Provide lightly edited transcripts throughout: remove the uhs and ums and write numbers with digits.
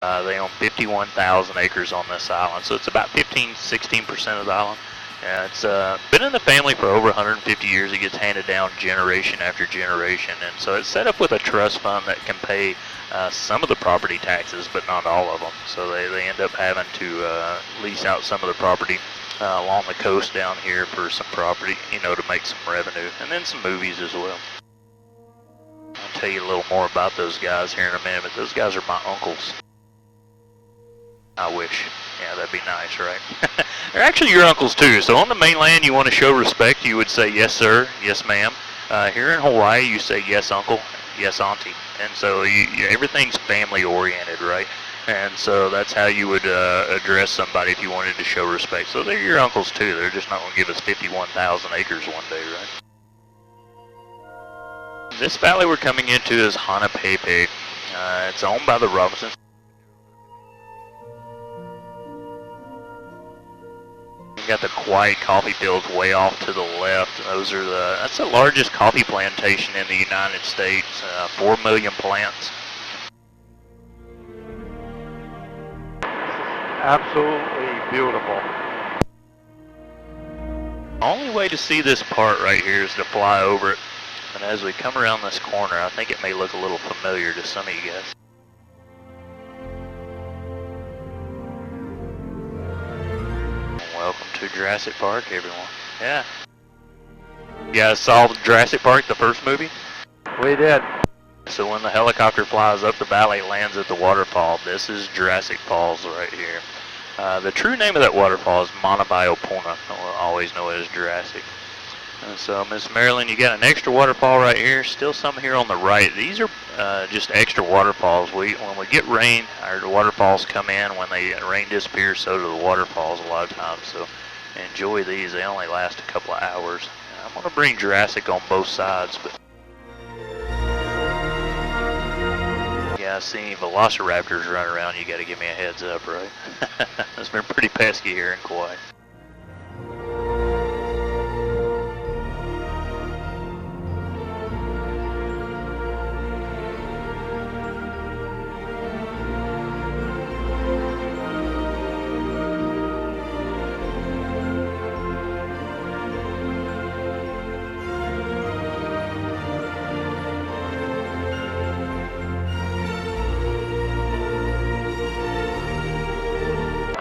They own 51,000 acres on this island, so it's about 16% of the island. It's been in the family for over 150 years. It gets handed down generation after generation, and so it's set up with a trust fund that can pay some of the property taxes, but not all of them. So they end up having to lease out some of the property along the coast down here for some property, to make some revenue, and then some movies as well. I'll tell you a little more about those guys here in a minute, but those guys are my uncles. I wish. Yeah, that'd be nice, right? They're actually your uncles too. So on the mainland, you want to show respect, you would say yes, sir, yes, ma'am. Here in Hawaii, you say yes, uncle, yes, auntie. And so everything's family oriented, right? And so that's how you would address somebody if you wanted to show respect. So they're your uncles too. They're just not going to give us 51,000 acres one day, right? This valley we're coming into is Hanapepe. It's owned by the Robinsons. You got the Kauai coffee fields way off to the left. That's the largest coffee plantation in the United States. 4 million plants. Absolutely beautiful. The only way to see this part right here is to fly over it. And as we come around this corner, I think it may look a little familiar to some of you guys. Welcome to Jurassic Park, everyone. Yeah. You guys saw Jurassic Park, the first movie? We did. So when the helicopter flies up the valley, lands at the waterfall. This is Jurassic Falls right here. The true name of that waterfall is Manabai-Opuna. We'll always know it as Jurassic. And so, Miss Marilyn, you got an extra waterfall right here. Still some here on the right. These are just extra waterfalls. When we get rain, our waterfalls come in. When the rain disappears, so do the waterfalls a lot of times. So enjoy these. They only last a couple of hours. I'm going to bring Jurassic on both sides, but yeah, I see any velociraptors running around. You got to give me a heads up, right? It's been pretty pesky here in Kauai.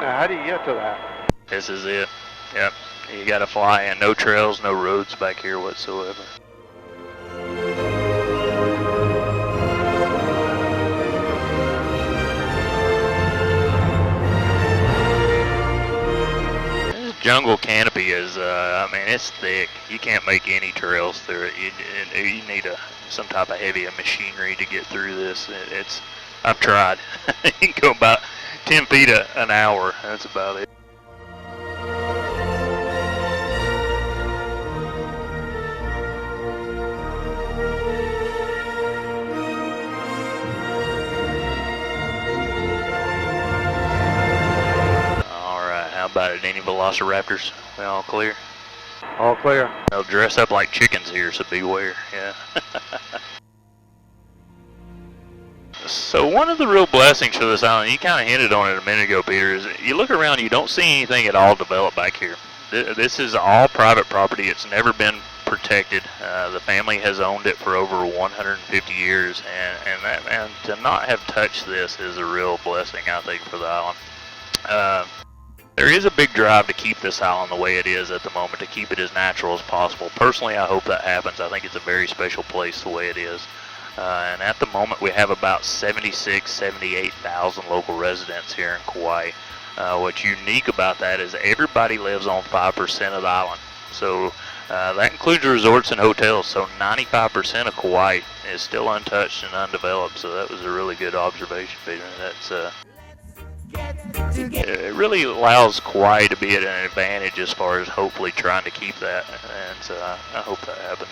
How do you get to that? This is it. Yep. You got to fly in. No trails, no roads back here whatsoever. This jungle canopy is, it's thick. You can't make any trails through it. You need some type of heavy machinery to get through this. I've tried. You can go about 10 feet an hour. That's about it. Alright, how about it? Any velociraptors? We all clear? All clear. They'll dress up like chickens here, so beware. Yeah. So one of the real blessings for this island, you kind of hinted on it a minute ago, Peter, is you look around, you don't see anything at all developed back here. This is all private property. It's never been protected. The family has owned it for over 150 years, and to not have touched this is a real blessing, I think, for the island. There is a big drive to keep this island the way it is at the moment, to keep it as natural as possible. Personally, I hope that happens. I think it's a very special place the way it is. And at the moment, we have about 78,000 local residents here in Kauai. What's unique about that is everybody lives on 5% of the island. So that includes resorts and hotels. So 95% of Kauai is still untouched and undeveloped. So that was a really good observation, Peter. It really allows Kauai to be at an advantage as far as hopefully trying to keep that. And so I hope that happens.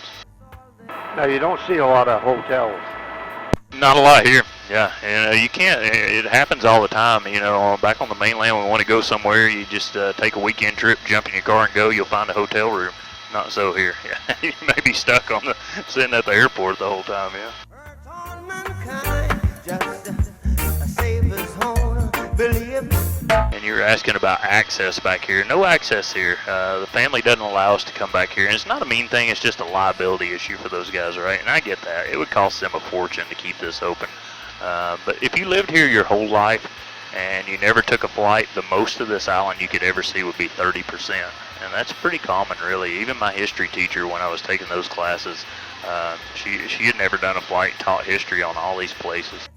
Now, you don't see a lot of hotels. Not a lot here. Yeah, and you can't. It happens all the time. Back on the mainland, when we want to go somewhere, you just take a weekend trip, jump in your car, and go. You'll find a hotel room. Not so here. Yeah, you may be stuck sitting at the airport the whole time. Yeah. asking about access back here. No access here. The family doesn't allow us to come back here, and it's not a mean thing. It's just a liability issue for those guys, right? And I get that. It would cost them a fortune to keep this open. But if you lived here your whole life and you never took a flight, the most of this island you could ever see would be 30%. And that's pretty common, really. Even my history teacher, when I was taking those classes, she had never done a flight, taught history on all these places.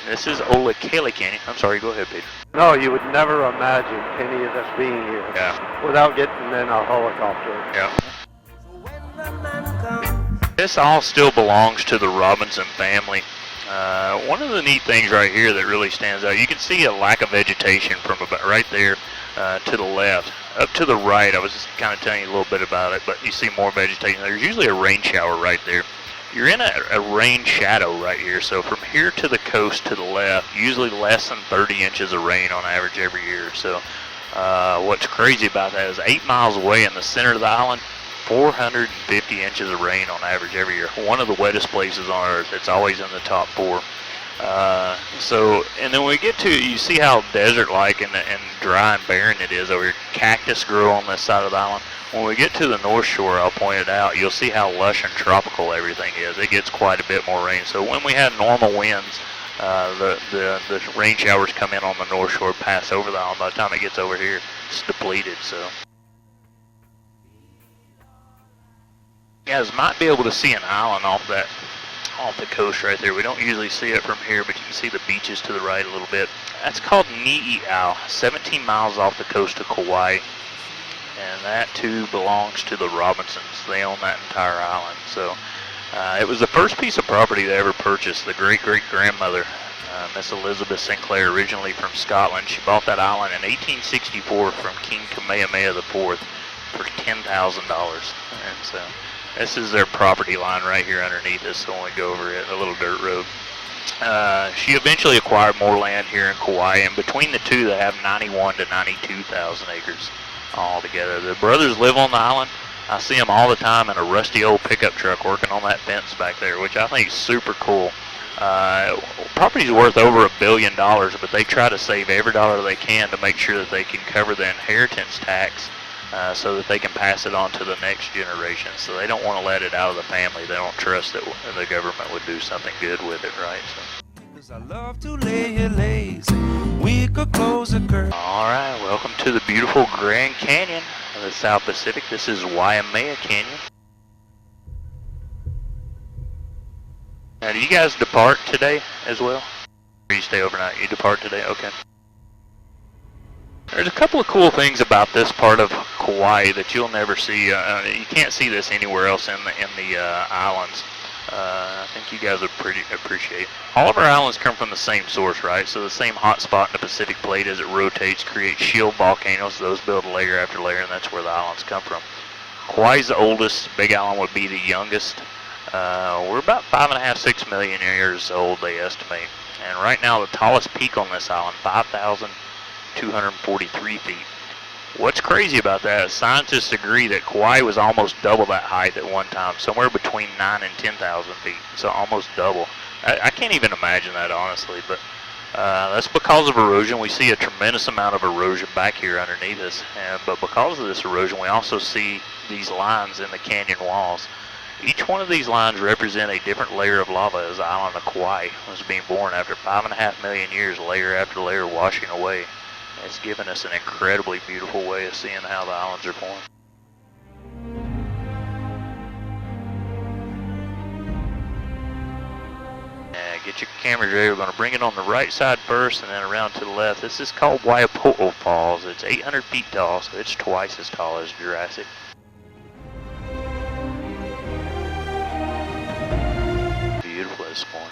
This is Olakale Canyon. I'm sorry, go ahead, Peter. No, you would never imagine any of this being here without getting in a helicopter. Yeah. This all still belongs to the Robinson family. One of the neat things right here that really stands out, you can see a lack of vegetation from about right there to the left. Up to the right, I was just kind of telling you a little bit about it, but you see more vegetation. There's usually a rain shower right there. You're in a rain shadow right here, so from here to the coast to the left, usually less than 30 inches of rain on average every year. So what's crazy about that is 8 miles away in the center of the island, 450 inches of rain on average every year. One of the wettest places on earth. It's always in the top 4. And then when we get to, you see how desert-like and dry and barren it is over here. Cactus grow on this side of the island. When we get to the North Shore, I'll point it out, you'll see how lush and tropical everything is. It gets quite a bit more rain. So when we have normal winds, the rain showers come in on the North Shore, pass over the island. By the time it gets over here, it's depleted. So you guys might be able to see an island off the coast right there. We don't usually see it from here, but you can see the beaches to the right a little bit. That's called Ni'iau, 17 miles off the coast of Kauai. And that too belongs to the Robinsons. They own that entire island. So it was the first piece of property they ever purchased. The great-great-grandmother, Miss Elizabeth Sinclair, originally from Scotland. She bought that island in 1864 from King Kamehameha IV for $10,000. And so this is their property line right here underneath us, so when we go over it, a little dirt road. She eventually acquired more land here in Kauai, and between the two they have 91 to 92,000 acres all together. The brothers live on the island. I see them all the time in a rusty old pickup truck working on that fence back there, which I think is super cool. Property's worth over $1 billion, but they try to save every dollar they can to make sure that they can cover the inheritance tax so that they can pass it on to the next generation. So they don't want to let it out of the family. They don't trust that the government would do something good with it, right? So. I love to lay here lazy. We could close a curtain. All right, welcome to the beautiful Grand Canyon of the South Pacific. This is Waimea Canyon. Now, do you guys depart today as well? Or you stay overnight? You depart today? Okay. There's a couple of cool things about this part of Kauai that you'll never see. You can't see this anywhere else in the islands. I think you guys would appreciate. All of our islands come from the same source, right? So the same hot spot in the Pacific Plate, as it rotates, creates shield volcanoes. Those build layer after layer, and that's where the islands come from. Kauai's the oldest. Big Island would be the youngest. We're about 5.5, 6 million years old, they estimate. And right now, the tallest peak on this island, 5,243 feet. What's crazy about that is scientists agree that Kauai was almost double that height at one time, somewhere between 9,000 and 10,000 feet, so almost double. I can't even imagine that, honestly, but that's because of erosion. We see a tremendous amount of erosion back here underneath us, but because of this erosion, we also see these lines in the canyon walls. Each one of these lines represent a different layer of lava as the island of Kauai was being born after 5.5 million years, layer after layer washing away. It's given us an incredibly beautiful way of seeing how the islands are formed. Get your cameras ready. We're going to bring it on the right side first and then around to the left. This is called Waipo'o Falls. It's 800 feet tall, so it's twice as tall as Jurassic. Beautiful this morning.